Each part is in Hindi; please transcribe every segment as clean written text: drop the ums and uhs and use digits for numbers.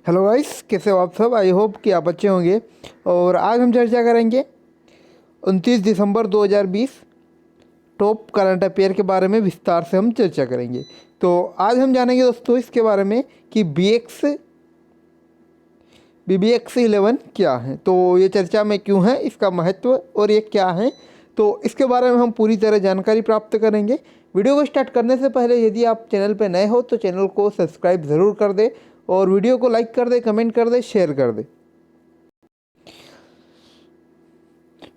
हेलो गाइस, कैसे हो आप सब। आई होप कि आप अच्छे होंगे। और आज हम चर्चा करेंगे 29 दिसंबर 2020 टॉप करंट अफेयर के बारे में विस्तार से हम चर्चा करेंगे। तो आज हम जानेंगे दोस्तों इसके बारे में कि BBX 11 क्या है, तो ये चर्चा में क्यों है, इसका महत्व और ये क्या है, तो इसके बारे में हम पूरी तरह जानकारी प्राप्त करेंगे। वीडियो को स्टार्ट करने से पहले यदि आप चैनल पर नए हो तो चैनल को सब्सक्राइब ज़रूर कर दें और वीडियो को लाइक कर दे, कमेंट कर दे, शेयर कर दे।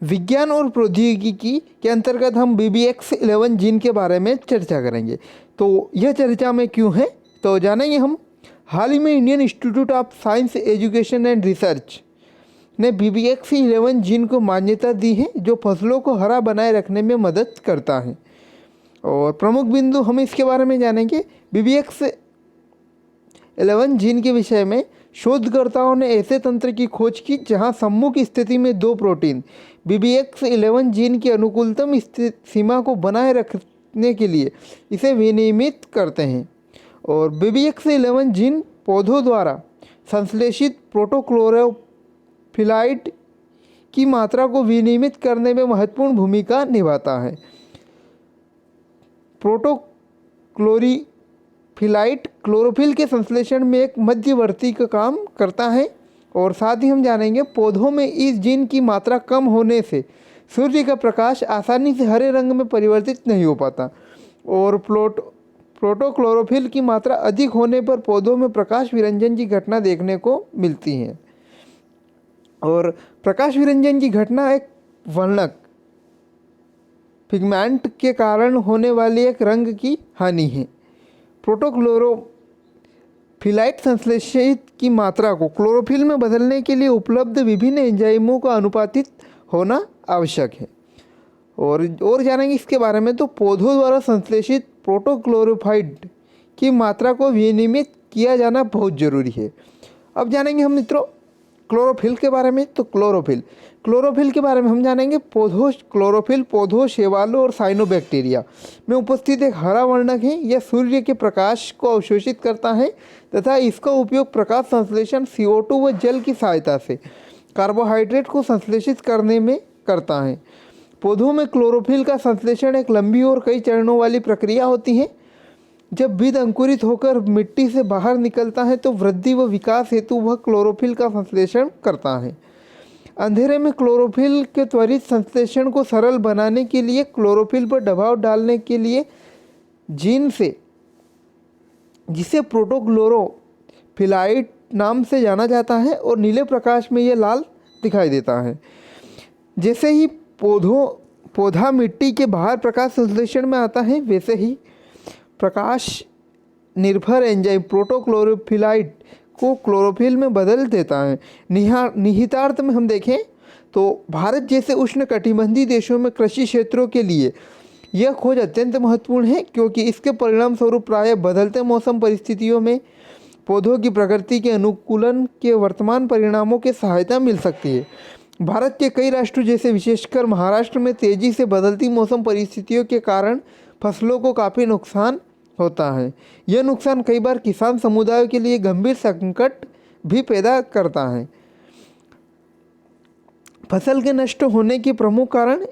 विज्ञान और प्रौद्योगिकी के अंतर्गत हम BBX 11 जीन के बारे में चर्चा करेंगे। तो यह चर्चा में क्यों है, तो जानेंगे हम। हाल ही में Indian institute of science education and research ने BBX 11 जीन को मान्यता दी है, जो फसलों को हरा बनाए रखने में मदद करता है। और प्रमुख बिंदु हम इसके बारे में जानेंगे। BBX 11 जीन के विषय में शोधकर्ताओं ने ऐसे तंत्र की खोज की जहां सम्मुख स्थिति में दो प्रोटीन BBX 11 जीन की अनुकूलतम सीमा को बनाए रखने के लिए इसे विनियमित करते हैं। और BBX 11 जीन पौधों द्वारा संश्लेषित प्रोटोक्लोरोफिलाइट की मात्रा को विनियमित करने में महत्वपूर्ण भूमिका निभाता है। प्रोटोक्लोरोफिलाइट क्लोरोफिल के संश्लेषण में एक मध्यवर्ती का काम करता है। और साथ ही हम जानेंगे पौधों में इस जीन की मात्रा कम होने से सूर्य का प्रकाश आसानी से हरे रंग में परिवर्तित नहीं हो पाता। और प्रोटोक्लोरोफिल की मात्रा अधिक होने पर पौधों में प्रकाश विरंजन की घटना देखने को मिलती है। और प्रकाश विरंजन की घटना एक वर्णक पिगमेंट के कारण होने वाली एक रंग की हानि है। प्रोटोक्लोरोफिलाइट संश्लेषित की मात्रा को क्लोरोफिल में बदलने के लिए उपलब्ध विभिन्न एंजाइमों का अनुपातित होना आवश्यक है। और जानेंगे इसके बारे में। तो पौधों द्वारा संश्लेषित प्रोटोक्लोरोफाइड की मात्रा को विनियमित किया जाना बहुत जरूरी है। अब जानेंगे हम मित्रों क्लोरोफिल के बारे में। तो क्लोरोफिल के बारे में हम जानेंगे। क्लोरोफिल पौधों, शैवालों और साइनोबैक्टीरिया में उपस्थित एक हरा वर्णक है। यह सूर्य के प्रकाश को अवशोषित करता है तथा इसका उपयोग प्रकाश संश्लेषण CO2 व जल की सहायता से कार्बोहाइड्रेट को संश्लेषित करने में करता है। पौधों में क्लोरोफिल का संश्लेषण एक लंबी और कई चरणों वाली प्रक्रिया होती है। जब बीज अंकुरित होकर मिट्टी से बाहर निकलता है तो वृद्धि व विकास हेतु वह क्लोरोफिल का संश्लेषण करता है। अंधेरे में क्लोरोफिल के त्वरित संश्लेषण को सरल बनाने के लिए क्लोरोफिल पर दबाव डालने के लिए जीन से, जिसे प्रोटोक्लोरोफिलाइट नाम से जाना जाता है, और नीले प्रकाश में यह लाल दिखाई देता है। जैसे ही पौधा मिट्टी के बाहर प्रकाश संश्लेषण में आता है, वैसे ही प्रकाश निर्भर एंजाइम प्रोटोक्लोरोफिलाइट को क्लोरोफिल में बदल देता है। निहितार्थ में हम देखें तो भारत जैसे उष्णकटिबंधीय देशों में कृषि क्षेत्रों के लिए यह खोज अत्यंत महत्वपूर्ण है, क्योंकि इसके परिणाम स्वरूप प्रायः बदलते मौसम परिस्थितियों में पौधों की प्रकृति के अनुकूलन के वर्तमान परिणामों की सहायता मिल सकती है। भारत के कई राष्ट्रों जैसे विशेषकर महाराष्ट्र में तेजी से बदलती मौसम परिस्थितियों के कारण फसलों को काफ़ी नुकसान होता है। यह नुकसान कई बार किसान समुदाय के लिए गंभीर संकट भी पैदा करता है। फसल के नष्ट होने के प्रमुख कारण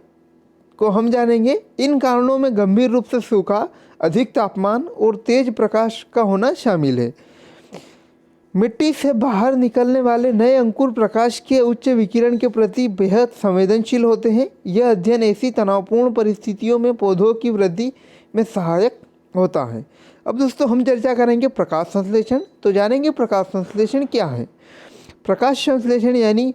को हम जानेंगे। इन कारणों में गंभीर रूप से सूखा, अधिक तापमान और तेज प्रकाश का होना शामिल है। मिट्टी से बाहर निकलने वाले नए अंकुर प्रकाश के उच्च विकिरण के प्रति बेहद संवेदनशील होते हैं। यह अध्ययन ऐसी तनावपूर्ण परिस्थितियों में पौधों की वृद्धि में सहायक होता है। अब दोस्तों हम चर्चा करेंगे प्रकाश संश्लेषण। तो जानेंगे प्रकाश संश्लेषण क्या है। प्रकाश संश्लेषण यानी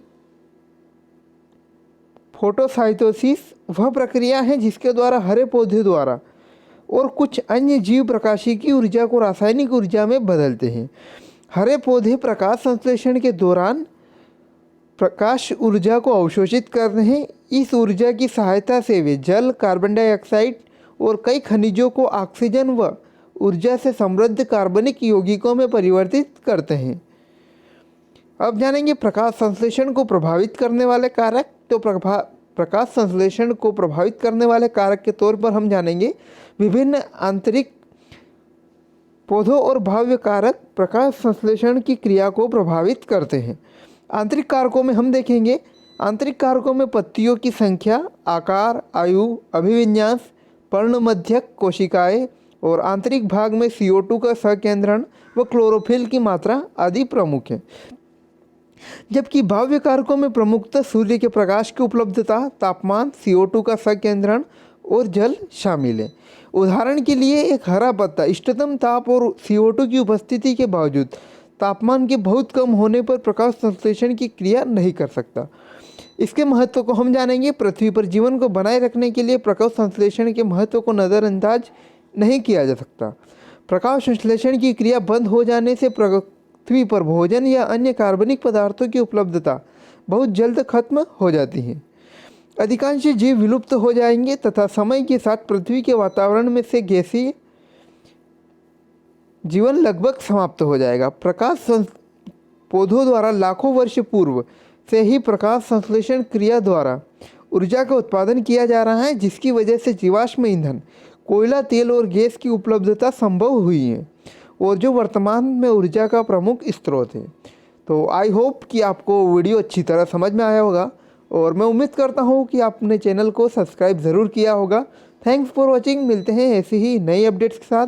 फोटोसाइटोसिस वह प्रक्रिया है जिसके द्वारा हरे पौधे द्वारा और कुछ अन्य जीव प्रकाशीय की ऊर्जा को रासायनिक ऊर्जा में बदलते हैं। हरे पौधे प्रकाश संश्लेषण के दौरान प्रकाश ऊर्जा को अवशोषित करते हैं। इस ऊर्जा की सहायता से वे जल, कार्बन डाइऑक्साइड और कई खनिजों को ऑक्सीजन व ऊर्जा से समृद्ध कार्बनिक यौगिकों में परिवर्तित करते हैं। अब जानेंगे प्रकाश संश्लेषण को प्रभावित करने वाले कारक। तो प्रकाश संश्लेषण को प्रभावित करने वाले कारक के तौर पर हम जानेंगे विभिन्न आंतरिक पौधों और बाह्य कारक प्रकाश संश्लेषण की क्रिया को प्रभावित करते हैं। आंतरिक कारकों में हम देखेंगे, आंतरिक कारकों में पत्तियों की संख्या, आकार, आयु, अभिविन्यास, पर्णमध्यक कोशिकाएं और आंतरिक भाग में CO2 का सहकेंद्रण व क्लोरोफिल की मात्रा आदि प्रमुख हैं। जबकि बाह्य कारकों में प्रमुखतः सूर्य के प्रकाश की उपलब्धता, तापमान, CO2 का सहकेंद्रण और जल शामिल है। उदाहरण के लिए एक हरा पत्ता इष्टतम ताप और CO2 की उपस्थिति के बावजूद तापमान के बहुत कम होने पर प्रकाश संश्लेषण की क्रिया नहीं कर सकता। इसके महत्व को हम जानेंगे। पृथ्वी पर जीवन को बनाए रखने के लिए प्रकाश संश्लेषण के महत्व को नज़रअंदाज नहीं किया जा सकता। प्रकाश संश्लेषण की क्रिया बंद हो जाने से पृथ्वी पर भोजन या अन्य कार्बनिक पदार्थों की उपलब्धता बहुत जल्द खत्म हो जाती है। अधिकांश जीव विलुप्त हो जाएंगे तथा समय के साथ पृथ्वी के वातावरण में से गैसीय जीवन लगभग समाप्त हो जाएगा। पौधों द्वारा लाखों वर्ष पूर्व से ही प्रकाश संश्लेषण क्रिया द्वारा ऊर्जा का उत्पादन किया जा रहा है, जिसकी वजह से जीवाश्म ईंधन, कोयला, तेल और गैस की उपलब्धता संभव हुई है और जो वर्तमान में ऊर्जा का प्रमुख स्रोत है। तो आई होप कि आपको वीडियो अच्छी तरह समझ में आया होगा और मैं उम्मीद करता हूँ कि आपने चैनल को सब्सक्राइब ज़रूर किया होगा। Thanks for watching. मिलते हैं ऐसी ही नई अपडेट्स के साथ।